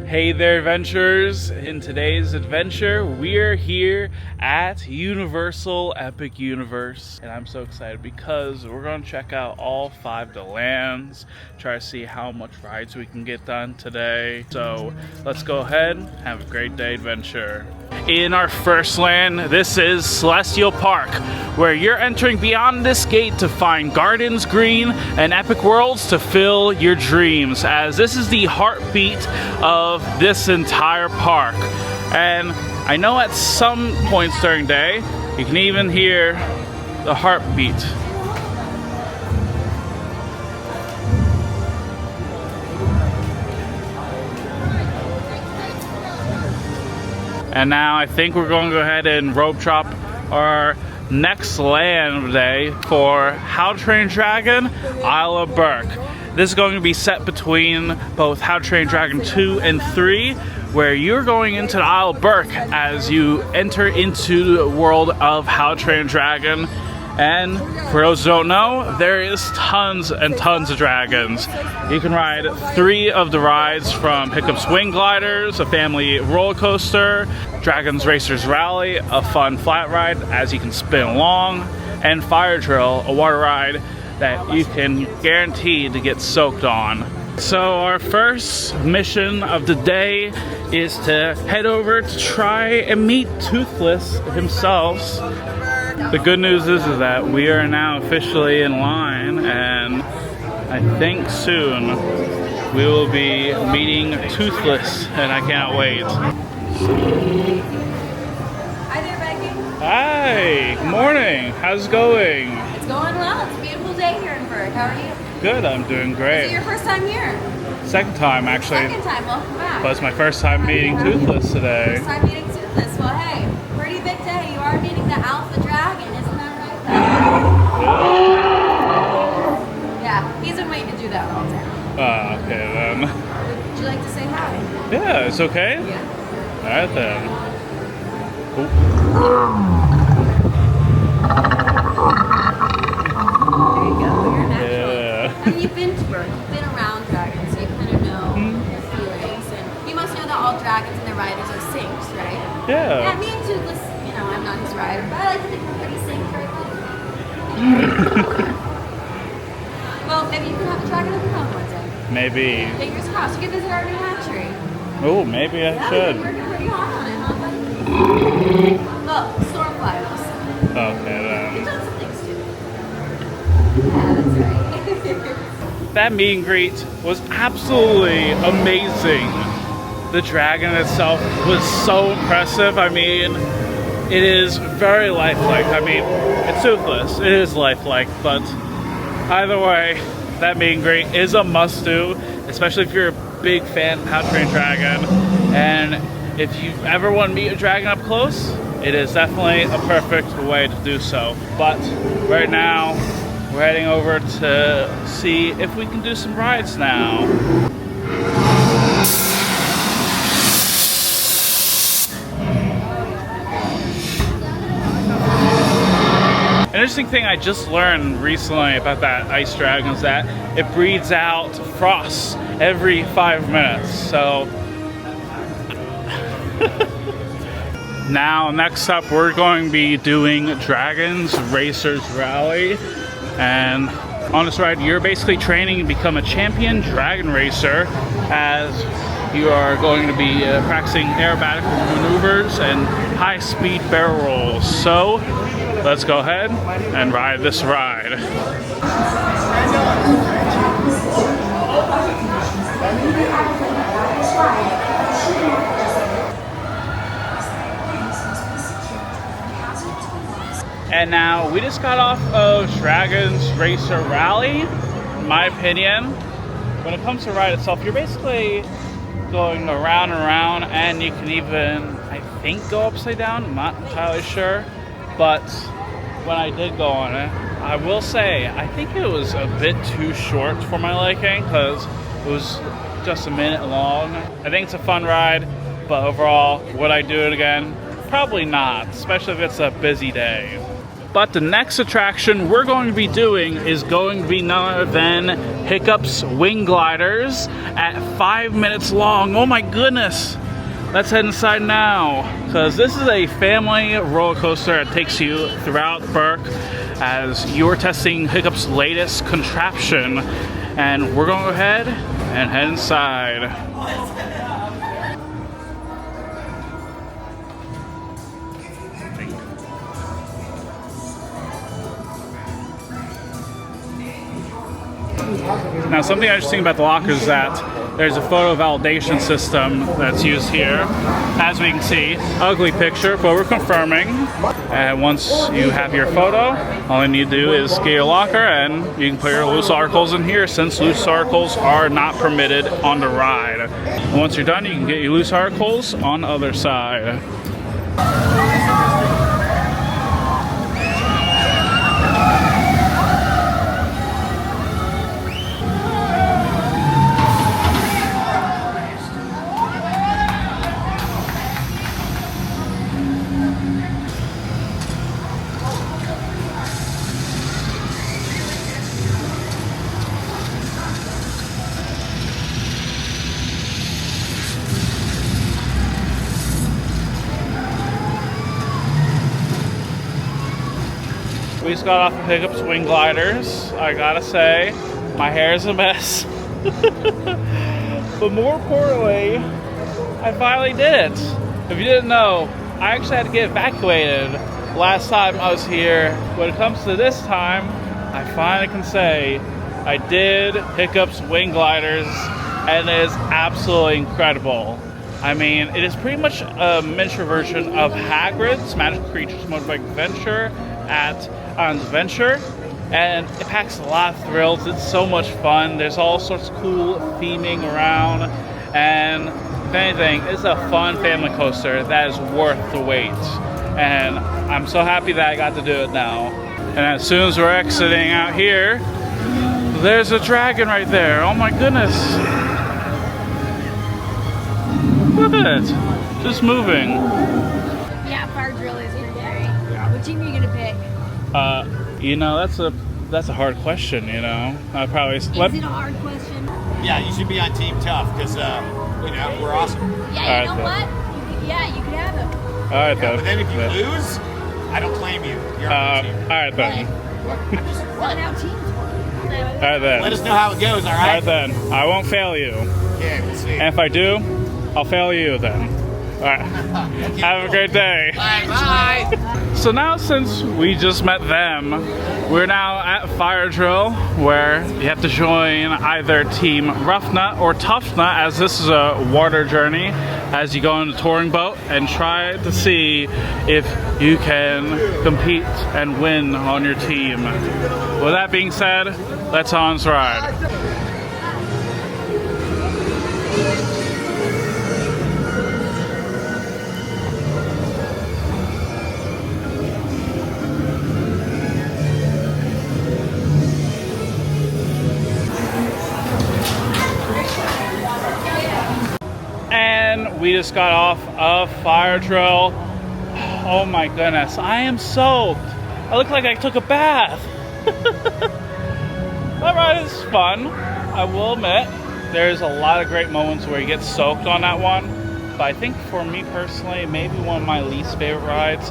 Hey there, adventurers! In today's adventure, we're here at Universal Epic Universe, and I'm so excited because we're going to check out all 5 of the lands, try to see how much rides we can get done today. So let's go ahead and have a great day adventure. In our first land, this is Celestial Park, where you're entering beyond this gate to find gardens, green, and epic worlds to fill your dreams, as this is the heartbeat of this entire park. And I know at some points during the day, you can even hear the heartbeat. And now I think we're going to go ahead and rope drop our next land of the day for How to Train Your Dragon, Isle of Berk. This is going to be set between both How to Train Your Dragon 2 and 3, where you're going into the Isle of Berk as you enter into the world of How to Train Your Dragon. And for those who don't know, there is tons and tons of dragons. You can ride 3 of the rides from Pickup Swing Gliders, a family roller coaster, Dragons Racers Rally, a fun flat ride as you can spin along, and Fire Drill, a water ride that you can guarantee to get soaked on. So our first mission of the day is to head over to try and meet Toothless himself. The good news is that we are now officially in line, and I think soon we will be meeting Toothless, and I cannot wait. Hi there, Becky. Hi, good morning. How's it going? It's going well. It's a beautiful day here in Berk. How are you? Good, I'm doing great. Is it your first time here? Second time, actually. Second time, welcome back. But it's my first time meeting Toothless today. First time meeting Toothless. Well, hey, pretty big day. You are meeting the Alpha Dragon, isn't that right? Yeah, he's been waiting to do that all day. Okay then. Would you like to say hi? Yeah, it's okay? Yeah. Alright then. Cool. There you go. You're natural. Yeah. I mean, you've been to Berk. You've been around dragons, so you kind of know their feelings. And you must know that all dragons and their riders are syncs, right? Yeah. Yeah, me and Toothless, you know, I'm not his rider, but I like to think we're pretty synced right now. Well, maybe you can have a dragon of your own one day. Maybe. Fingers crossed. You can visit our new hatchery. Oh, maybe I should. We're working pretty hard on it, huh, buddy? Well, Stormfly also. Okay then. You've done some things too. Yeah, that's right. That meet and greet was absolutely amazing. The dragon itself was so impressive. I mean, it is very lifelike. I mean, it's Toothless. It is lifelike, but either way, that meet and greet is a must-do, especially if you're a big fan of How to Train Your Dragon. And if you ever want to meet a dragon up close, it is definitely a perfect way to do so. But right now, we're heading over to see if we can do some rides now. An interesting thing I just learned recently about that ice dragon is that it breathes out frost every 5 minutes. So now next up we're going to be doing Dragons Racers Rally, and on this ride you're basically training to become a champion dragon racer, as you are going to be practicing aerobatic maneuvers and high-speed barrel rolls. So let's go ahead and ride this ride. And now we just got off of Dragons Racer Rally. In my opinion, when it comes to ride itself, you're basically going around and around, and you can even, I think, go upside down. I'm not entirely sure, but when I did go on it, I will say I think it was a bit too short for my liking, because it was just a minute long. I think it's a fun ride, but overall, would I do it again? Probably not, especially if it's a busy day. But the next attraction we're going to be doing is going to be none other than Hiccup's Wing Gliders at 5 minutes long. Oh my goodness! Let's head inside now, because this is a family roller coaster that takes you throughout Burke as you're testing Hiccup's latest contraption. And we're going to go ahead and head inside. Now, something interesting about the lockers is that there's a photo validation system that's used here. As we can see, ugly picture, but we're confirming. And once you have your photo, all you need to do is get your locker and you can put your loose articles in here, since loose articles are not permitted on the ride. And once you're done, you can get your loose articles on the other side. We just got off of Hiccup's Wing Gliders. I gotta say, my hair is a mess. But more importantly, I finally did it. If you didn't know, I actually had to get evacuated last time I was here. When it comes to this time, I finally can say I did Hiccup's Wing Gliders, and it is absolutely incredible. I mean, it is pretty much a miniature version of Hagrid's Magical Creatures Motorbike Adventure at Islands of Adventure, and it packs a lot of thrills. It's so much fun. There's all sorts of cool theming around, and if anything, it's a fun family coaster that is worth the wait. And I'm so happy that I got to do it now. And as soon as we're exiting out here, there's a dragon right there. Oh my goodness. Look at it, just moving. Yeah, fire drill is pretty scary. What team are you gonna pick? You know, that's a hard question. You know, I probably. Is it a hard question? Yeah, you should be on Team Tough because you know, we're awesome. Yeah, you know what? Yeah, you can have them. All right, then. But then if you lose, I don't claim you. You're on the team. All right then. Well, now teams work. All right then. Let us know how it goes. All All right. right then. I won't fail you. Okay, we'll see. And if I do, I'll fail you then. All right. Have a great day. Bye. So now, since we just met them, we're now at Fire Drill, where you have to join either Team Rough Nut or Tough Nut, as this is a water journey, as you go on the touring boat and try to see if you can compete and win on your team. With that being said, let's on this ride. And we just got off of Fire Drill. Oh my goodness, I am soaked. I look like I took a bath. That ride is fun, I will admit. There's a lot of great moments where you get soaked on that one. But I think for me personally, maybe one of my least favorite rides.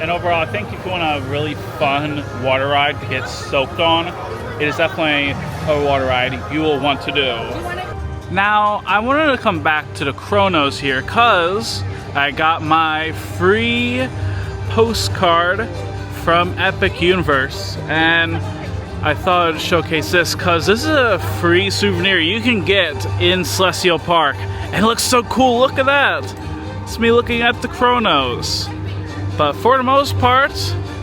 And overall, I think if you want a really fun water ride to get soaked on, it is definitely a water ride you will want to do. Now, I wanted to come back to the Chronos here because I got my free postcard from Epic Universe, and I thought I'd showcase this because this is a free souvenir you can get in Celestial Park, and it looks so cool. Look at that. It's me looking at the Chronos. But for the most part,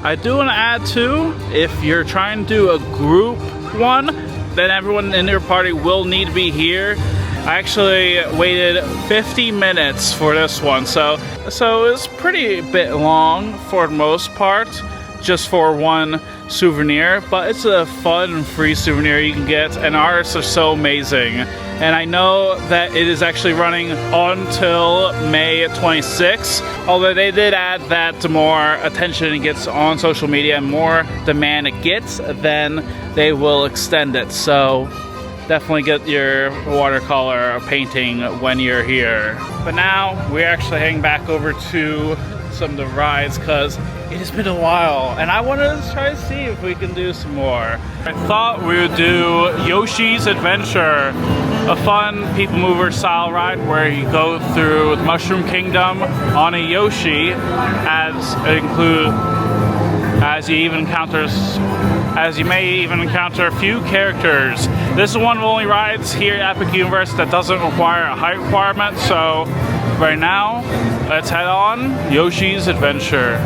I do want to add too, if you're trying to do a group one, then everyone in your party will need to be here. I actually waited 50 minutes for this one, so it's pretty bit long for the most part. just for one souvenir, but it's a fun free souvenir you can get, and artists are so amazing. And I know that it is actually running until May 26th, although they did add that the more attention it gets on social media and more demand it gets, then they will extend it. So definitely get your watercolor painting when you're here. But now we're actually heading back over to some of the rides because it has been a while and I wanted to try to see if we can do some more. I thought we would do Yoshi's Adventure, a fun people mover style ride where you go through the Mushroom Kingdom on a Yoshi, as you may even encounter a few characters. This is one of the only rides here at Epic Universe that doesn't require a height requirement, so right now, let's head on Yoshi's Adventure.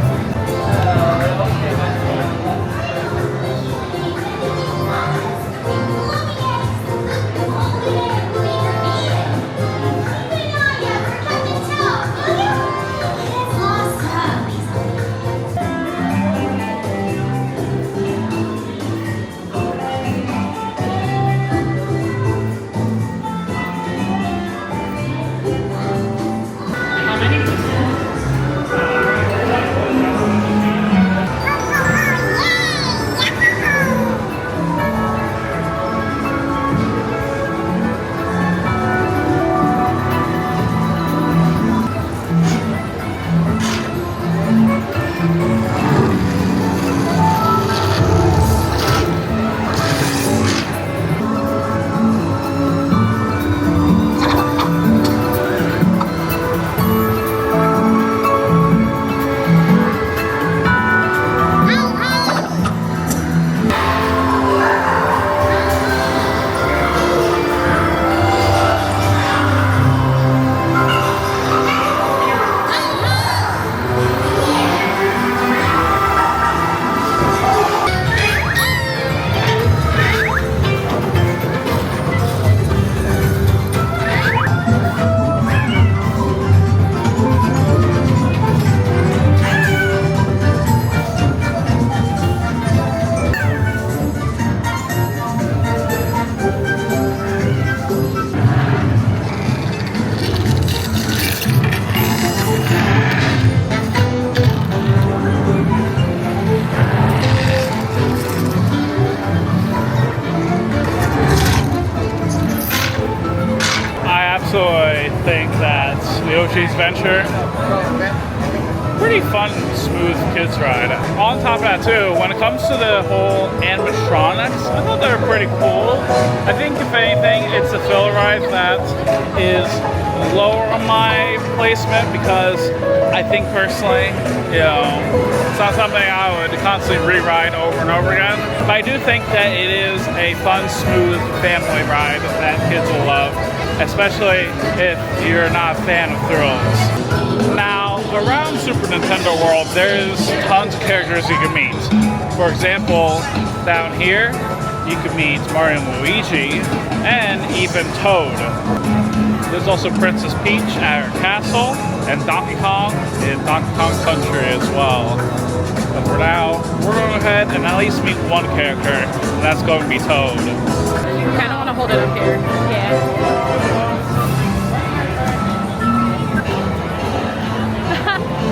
I think that Yoshi's Adventure, pretty fun, smooth kids ride. On top of that too, when it comes to the whole animatronics, I thought they were pretty cool. I think if anything, it's a thrill ride that is lower on my placement because I think personally, you know, it's not something I would constantly re-ride over and over again. But I do think that it is a fun, smooth family ride that kids will love, especially if you're not a fan of thrills. Now, around Super Nintendo World, there's tons of characters you can meet. For example, down here, you can meet Mario and Luigi, and even Toad. There's also Princess Peach at her castle, and Donkey Kong in Donkey Kong Country as well. But for now, we're going to go ahead and at least meet one character, and that's going to be Toad. You kind of want to hold it up here. Yeah.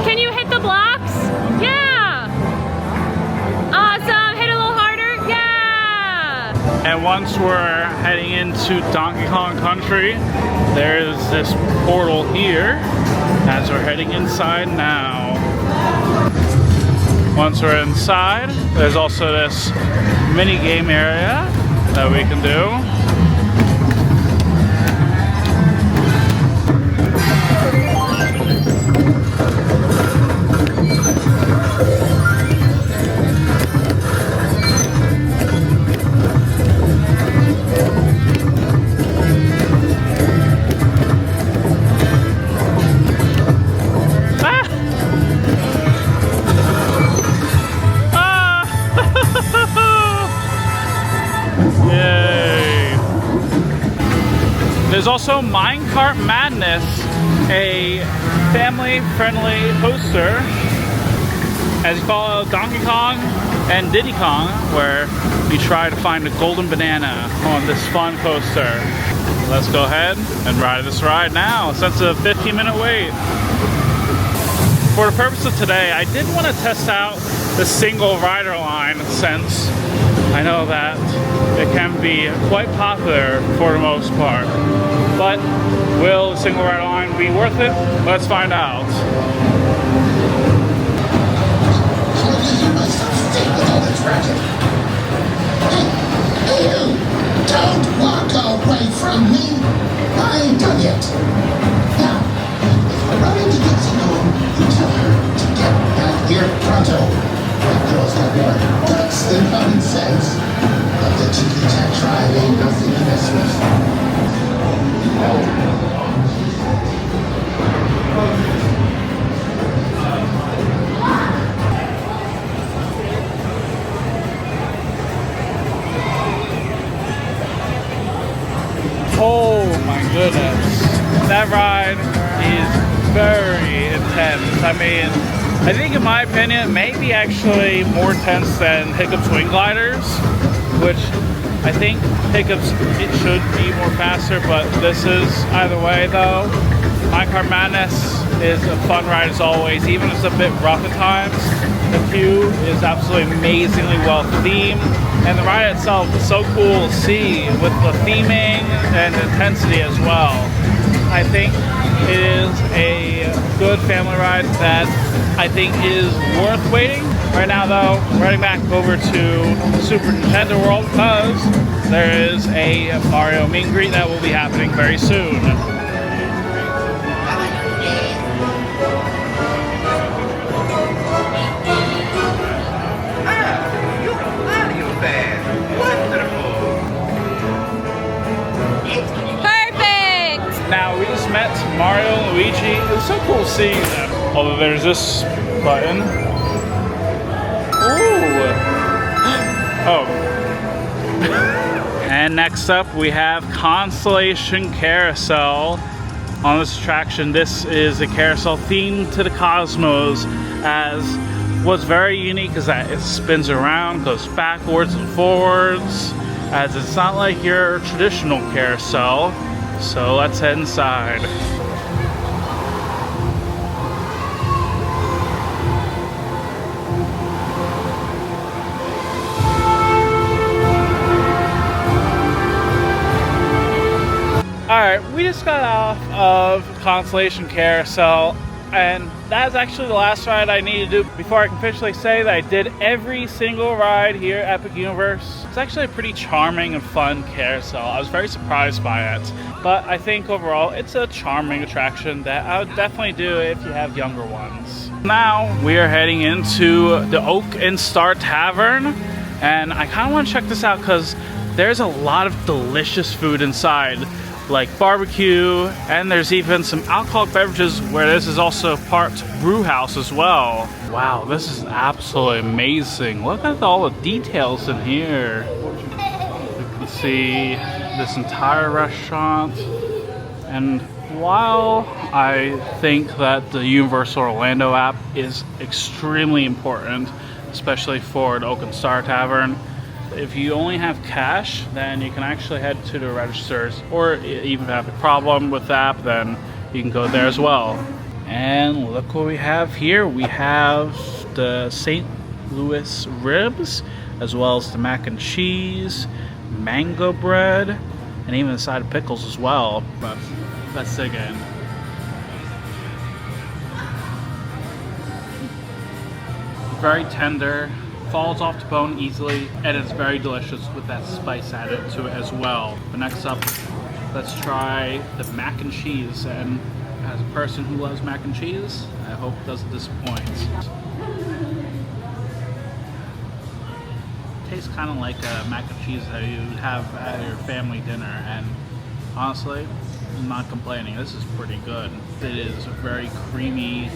Can you hit the blocks? Yeah! Awesome! Hit it a little harder? Yeah! And once we're heading into Donkey Kong Country, there's this portal here as we're heading inside now. Once we're inside, there's also this mini game area that we can do. There's also Minecart Madness, a family-friendly poster, as you follow Donkey Kong and Diddy Kong, where you try to find a golden banana on this fun coaster. Let's go ahead and ride this ride now, since it's a 15-minute wait. For the purpose of today, I did want to test out the single rider line, since I know that it can be quite popular for the most part. But will the single rider line be worth it? Let's find out. Hey, don't walk away from me. I ain't done yet. Now, if you're ready to get to know, you tell her to get out here pronto. That girl's got more guts than common sense. But the ticky-tack tribe ain't nothing to mess with. Oh my goodness, that ride is very intense. I mean, I think in my opinion, maybe actually more intense than Hiccup's Wing Gliders, which I think Hiccup's, it should be more faster, but this is, either way though, Minecart Madness is a fun ride as always, even if it's a bit rough at times. The queue is absolutely amazingly well themed, and the ride itself is so cool to see with the theming and intensity as well. I think it is a good family ride that I think is worth waiting. Right now though, riding back over to Super Nintendo World because there is a Mario meet and greet that will be happening very soon. Now, we just met Mario and Luigi. It was so cool seeing them. Although there's this button. Ooh. Oh. And next up, we have Constellation Carousel. On this attraction, this is a carousel themed to the cosmos, as what's very unique is that it spins around, goes backwards and forwards, as it's not like your traditional carousel. So let's head inside. Alright, we just got off of Constellation Carousel, and that's actually the last ride I need to do before I can officially say that I did every single ride here at Epic Universe. It's actually a pretty charming and fun carousel. I was very surprised by it, but I think overall it's a charming attraction that I would definitely do if you have younger ones. Now we are heading into the Oak and Star Tavern, and I kind of want to check this out because there's a lot of delicious food inside, like barbecue, and there's even some alcoholic beverages where this is also part brew house as well. Wow, this is absolutely amazing. Look at all the details in here. You can see this entire restaurant, and while I think that the Universal Orlando app is extremely important, especially for the Oak and Star Tavern, if you only have cash, then you can actually head to the registers, or even if you have a problem with the app, then you can go there as well. And look what we have here. We have the St. Louis ribs, as well as the mac and cheese, mango bread, and even a side of pickles as well. But let's dig in. Very tender, falls off the bone easily, and it's very delicious with that spice added to it as well. But next up, let's try the mac and cheese. And as a person who loves mac and cheese, I hope it doesn't disappoint. Tastes kind of like a mac and cheese that you would have at your family dinner, and honestly, I'm not complaining. This is pretty good. It is very creamy,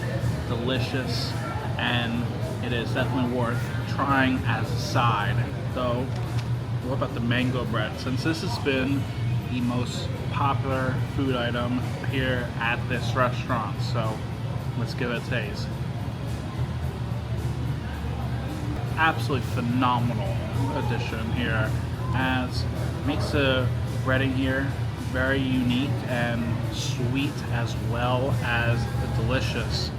delicious, and it is definitely worth trying as a side. So, what about the mango bread? Since this has been the most popular food item here at this restaurant, so let's give it a taste. absolutely phenomenal addition here, as makes the breading here very unique and sweet as well as delicious.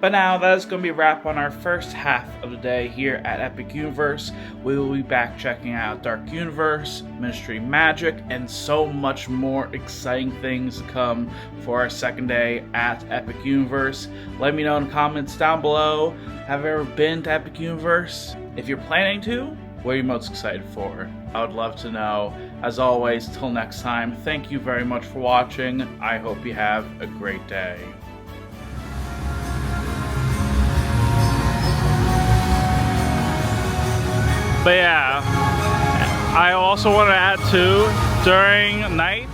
But now that is going to be a wrap on our first half of the day here at Epic Universe. We will be back checking out Dark Universe, Ministry Magic, and so much more exciting things to come for our second day at Epic Universe. Let me know in the comments down below. Have you ever been to Epic Universe? If you're planning to, what are you most excited for? I would love to know. As always, till next time, thank you very much for watching. I hope you have a great day. But yeah, I also want to add too, during night,